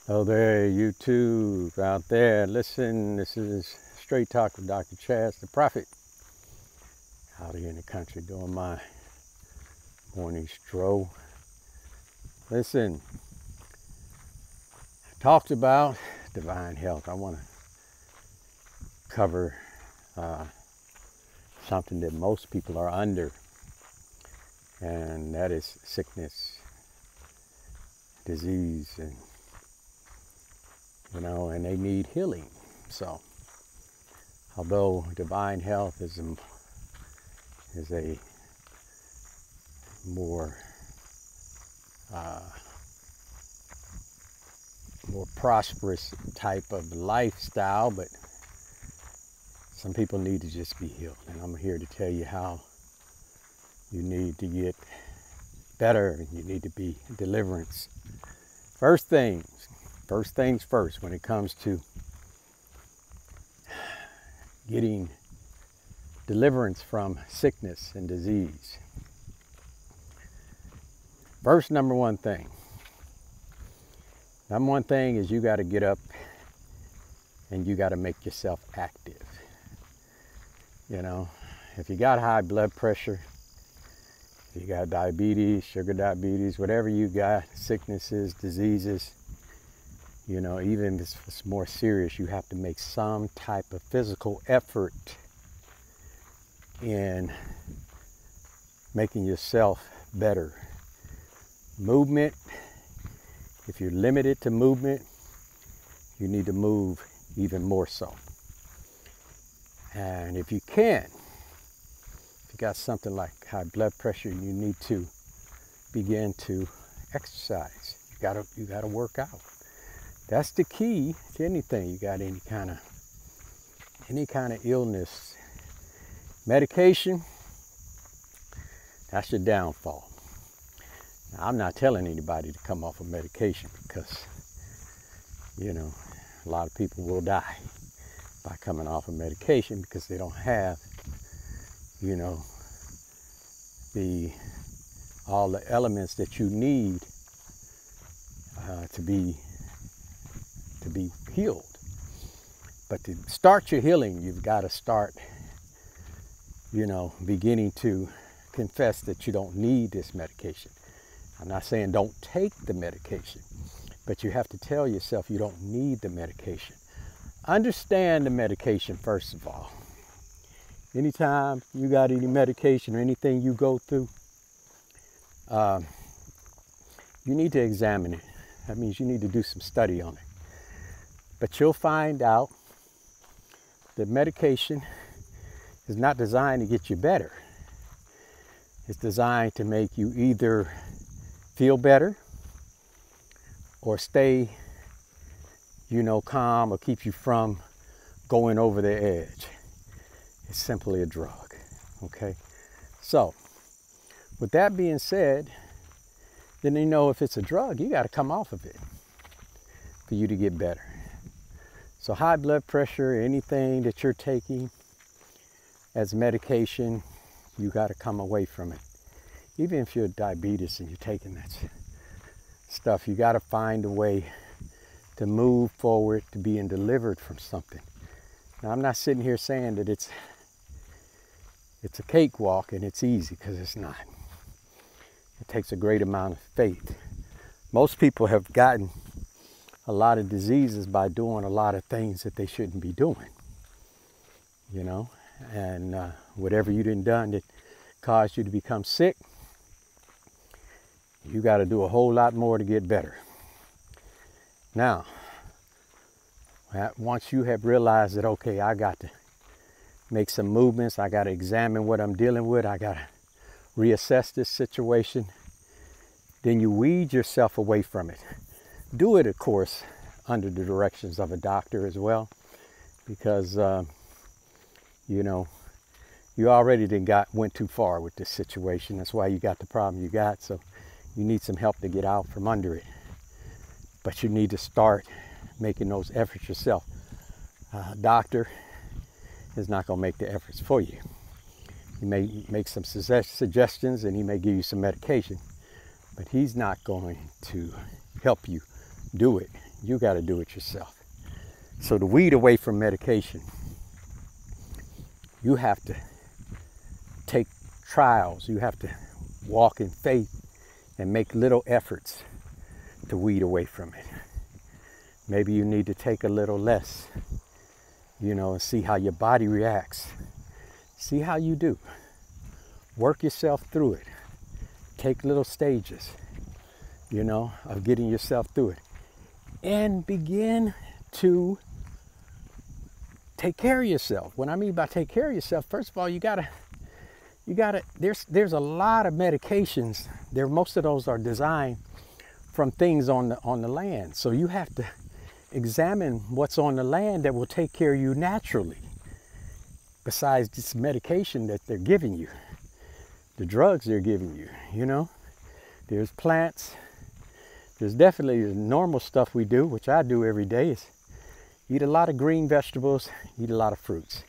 Oh, there, YouTube out there. Listen, this is Straight Talk with Dr. Chaz, the prophet, out here in the country doing my morning stroll. Listen, I talked about divine health. I want to cover something that most people are under, and that is sickness, disease, and and they need healing. So, although divine health is a more prosperous type of lifestyle, but some people need to just be healed, and I'm here to tell you how you need to get better and you need to be deliverance. First things first when it comes to getting deliverance from sickness and disease. First, number one thing is you got to get up and you got to make yourself active. If you got high blood pressure, if you got diabetes, sugar diabetes, whatever you got, sicknesses, diseases, even if it's more serious, you have to make some type of physical effort in making yourself better. Movement, if you're limited to movement, you need to move even more so. And if you can, if you got something like high blood pressure, you need to begin to exercise. You gotta work out. That's the key to anything. You got any kind of illness. Medication, that's your downfall. Now, I'm not telling anybody to come off of medication because, a lot of people will die by coming off of medication because they don't have, all the elements that you need to be healed. But to start your healing, you've got to start, beginning to confess that you don't need this medication. I'm not saying don't take the medication, but you have to tell yourself you don't need the medication. Understand the medication first of all. Anytime you got any medication or anything you go through, you need to examine it. That means you need to do some study on it. But you'll find out that medication is not designed to get you better. It's designed to make you either feel better or stay, calm, or keep you from going over the edge. It's simply a drug, okay? So, with that being said, then if it's a drug, you got to come off of it for you to get better. So high blood pressure, anything that you're taking as medication, you got to come away from it. Even if you're diabetes and you're taking that stuff, you got to find a way to move forward to being delivered from something. Now, I'm not sitting here saying that it's a cakewalk and it's easy, because it's not. It takes a great amount of faith. Most people have gotten a lot of diseases by doing a lot of things that they shouldn't be doing, and whatever you done that caused you to become sick, you got to do a whole lot more to get better. Now, once you have realized that, okay, I got to make some movements, I got to examine what I'm dealing with, I got to reassess this situation, then you weed yourself away from it. Do it, of course, under the directions of a doctor as well, because, you already went too far with this situation. That's why you got the problem you got. So you need some help to get out from under it. But you need to start making those efforts yourself. A doctor is not going to make the efforts for you. He may make some suggestions and he may give you some medication, but he's not going to help you do it. You got to do it yourself. So to weed away from medication, you have to take trials. You have to walk in faith and make little efforts to weed away from it. Maybe you need to take a little less, and see how your body reacts. See how you do. Work yourself through it. Take little stages, of getting yourself through it. And begin to take care of yourself. What I mean by take care of yourself, first of all, you gotta, there's a lot of medications. Most of those are designed from things on the land. So you have to examine what's on the land that will take care of you naturally. Besides this medication that they're giving you, the drugs they're giving you, There's plants. There's definitely the normal stuff we do, which I do every day, is eat a lot of green vegetables, eat a lot of fruits.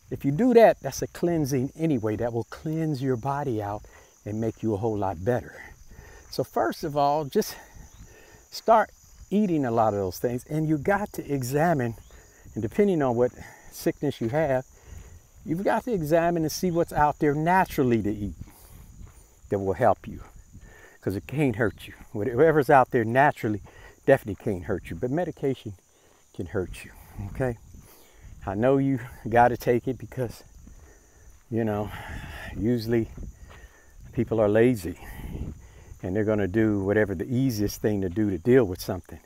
If you do that, that's a cleansing anyway. That will cleanse your body out and make you a whole lot better. So first of all, just start eating a lot of those things. And you got to examine, and depending on what sickness you have, you've got to examine and see what's out there naturally to eat that will help you. Because it can't hurt you. Whatever's out there naturally definitely can't hurt you. But medication can hurt you, okay? I know you got to take it because, usually people are lazy. And they're going to do whatever the easiest thing to do to deal with something.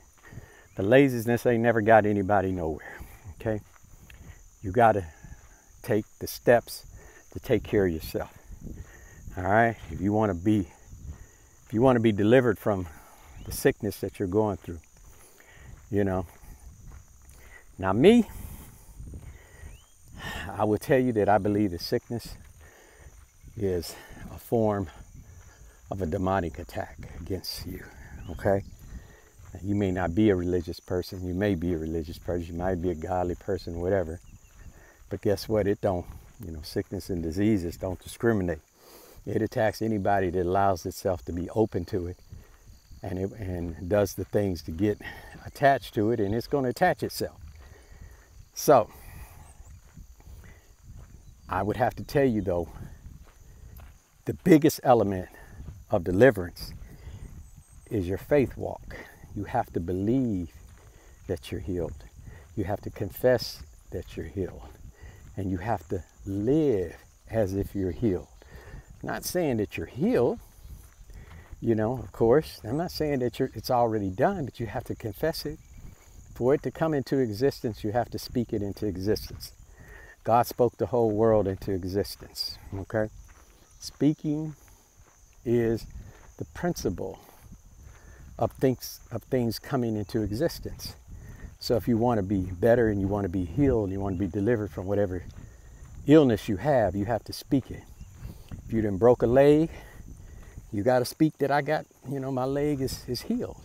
The laziness ain't never got anybody nowhere, okay? You got to take the steps to take care of yourself, all right? If you want to be delivered from the sickness that you're going through, Now me, I will tell you that I believe that sickness is a form of a demonic attack against you, okay? Now, you may not be a religious person. You may be a religious person. You might be a godly person, whatever. But guess what? It don't, sickness and diseases don't discriminate. It attacks anybody that allows itself to be open to it and does the things to get attached to it, and it's going to attach itself. So, I would have to tell you though, the biggest element of deliverance is your faith walk. You have to believe that you're healed. You have to confess that you're healed. And you have to live as if you're healed. Not saying that you're healed, of course. I'm not saying that it's already done, but you have to confess it. For it to come into existence, you have to speak it into existence. God spoke the whole world into existence, okay? Speaking is the principle of things coming into existence. So if you want to be better and you want to be healed, and you want to be delivered from whatever illness you have to speak it. If you done broke a leg, you got to speak that I got, my leg is healed.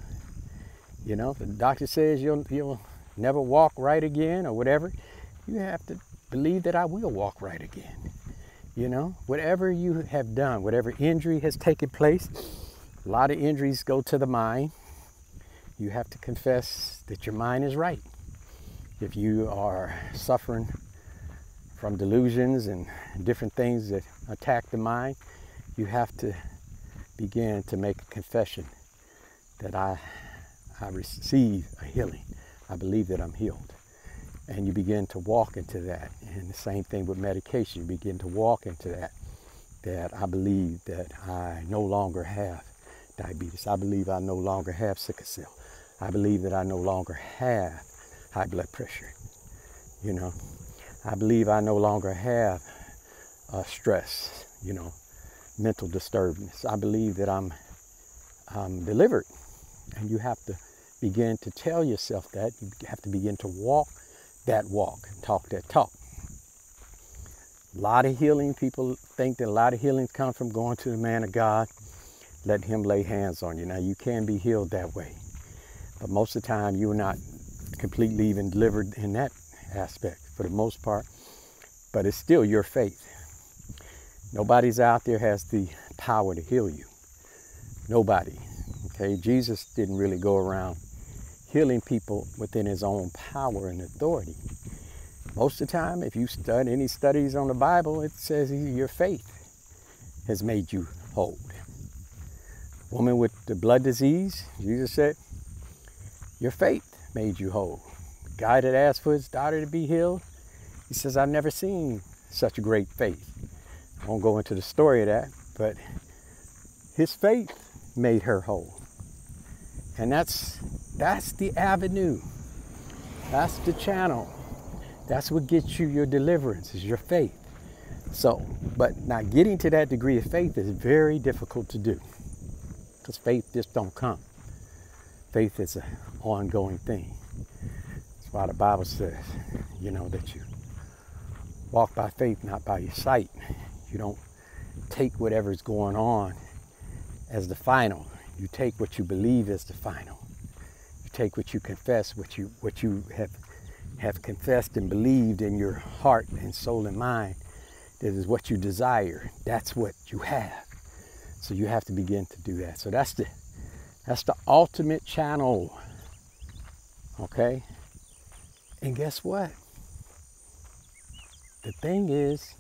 If the doctor says you'll never walk right again or whatever, you have to believe that I will walk right again. Whatever you have done, whatever injury has taken place, a lot of injuries go to the mind. You have to confess that your mind is right. If you are suffering from delusions and different things that attack the mind, you have to begin to make a confession that I receive a healing. I believe that I'm healed. And you begin to walk into that. And the same thing with medication. You begin to walk into that I believe that I no longer have diabetes. I believe I no longer have sickle cell. I believe that I no longer have high blood pressure. I believe I no longer have stress, mental disturbance. I believe that I'm delivered. And you have to begin to tell yourself that. You have to begin to walk that walk and talk that talk. A lot of healing, people think that a lot of healings come from going to the man of God, letting him lay hands on you. Now, you can be healed that way. But most of the time, you're not completely even delivered in that aspect for the most part. But it's still your faith. Nobody's out there has the power to heal you. Nobody. Okay? Jesus didn't really go around healing people within his own power and authority. Most of the time, if you study any studies on the Bible, it says your faith has made you whole. Woman with the blood disease, Jesus said, your faith made you whole. The guy that asked for his daughter to be healed, he says, I've never seen such a great faith. I won't go into the story of that, but his faith made her whole. And that's the avenue. That's the channel. That's what gets you your deliverance, is your faith. So, but now getting to that degree of faith is very difficult to do, because faith just don't come. Faith is an ongoing thing. That's why the Bible says, that you walk by faith, not by your sight. You don't take whatever's going on as the final. You take what you believe as the final. You take what you confess, what you have confessed and believed in your heart and soul and mind. That is what you desire. That's what you have. So you have to begin to do that. So that's the ultimate channel. Okay? And guess what? The thing is,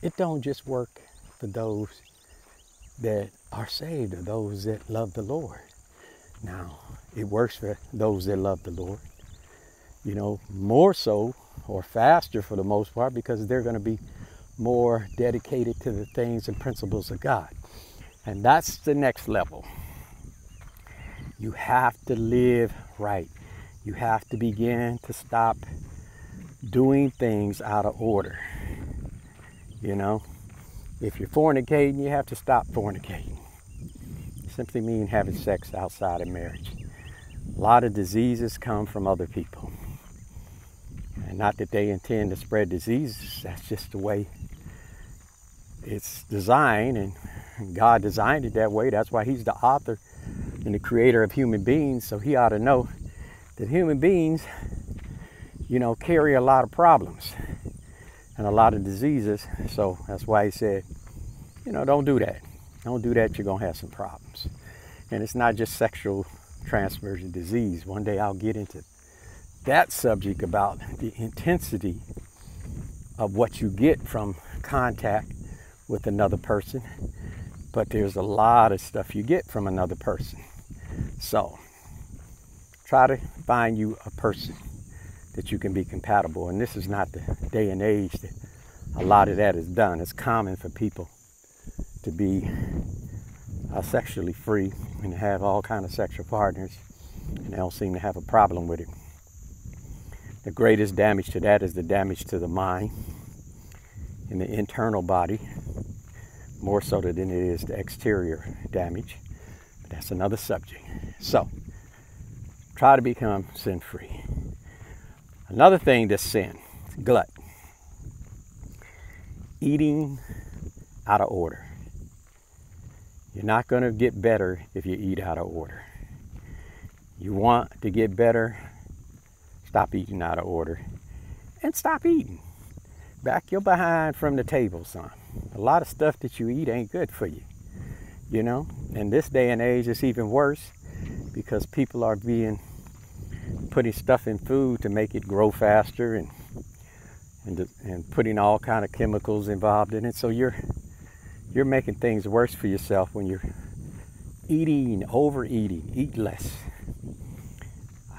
it don't just work for those that are saved or those that love the Lord. Now, it works for those that love the Lord, more so or faster for the most part, because they're going to be more dedicated to the things and principles of God. And that's the next level. You have to live right. You have to begin to stop doing things out of order. If you're fornicating, you have to stop fornicating. It simply means having sex outside of marriage. A lot of diseases come from other people. And not that they intend to spread diseases, that's just the way it's designed, and God designed it that way. That's why he's the author and the creator of human beings, so he ought to know that human beings, carry a lot of problems and a lot of diseases. So that's why he said, don't do that. Don't do that, you're going to have some problems. And it's not just sexual transmission disease. One day I'll get into that subject about the intensity of what you get from contact with another person. But there's a lot of stuff you get from another person. So try to find you a person that you can be compatible. And this is not the day and age that a lot of that is done. It's common for people to be sexually free and have all kinds of sexual partners, and they don't seem to have a problem with it. The greatest damage to that is the damage to the mind and the internal body, more so than it is the exterior damage. But that's another subject. So, try to become sin-free. Another thing that's sin, glut. Eating out of order. You're not going to get better if you eat out of order. You want to get better, stop eating out of order. And stop eating. Back your behind from the table, son. A lot of stuff that you eat ain't good for you. In this day and age, it's even worse because people are putting stuff in food to make it grow faster and putting all kind of chemicals involved in it. So you're making things worse for yourself when you're overeating. Eat less.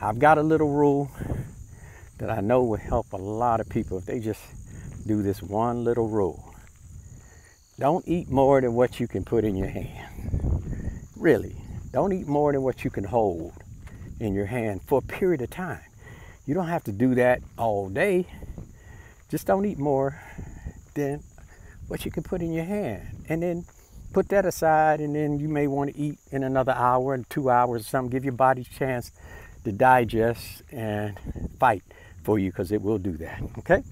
I've got a little rule that I know will help a lot of people if they just do this one little rule. Don't eat more than what you can put in your hand. Really, don't eat more than what you can hold in your hand for a period of time. You don't have to do that all day. Just don't eat more than what you can put in your hand. And then put that aside, and then you may want to eat in another hour and 2 hours or something. Give your body a chance to digest and fight for you, because it will do that. Okay?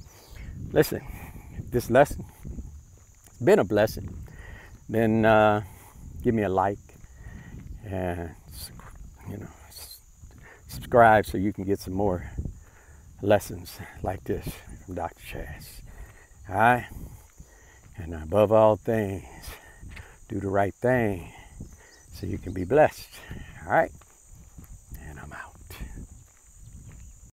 Listen, this lesson has been a blessing. Then give me a like and subscribe so you can get some more lessons like this from Dr. Chaz. All right? And above all things, do the right thing so you can be blessed. All right?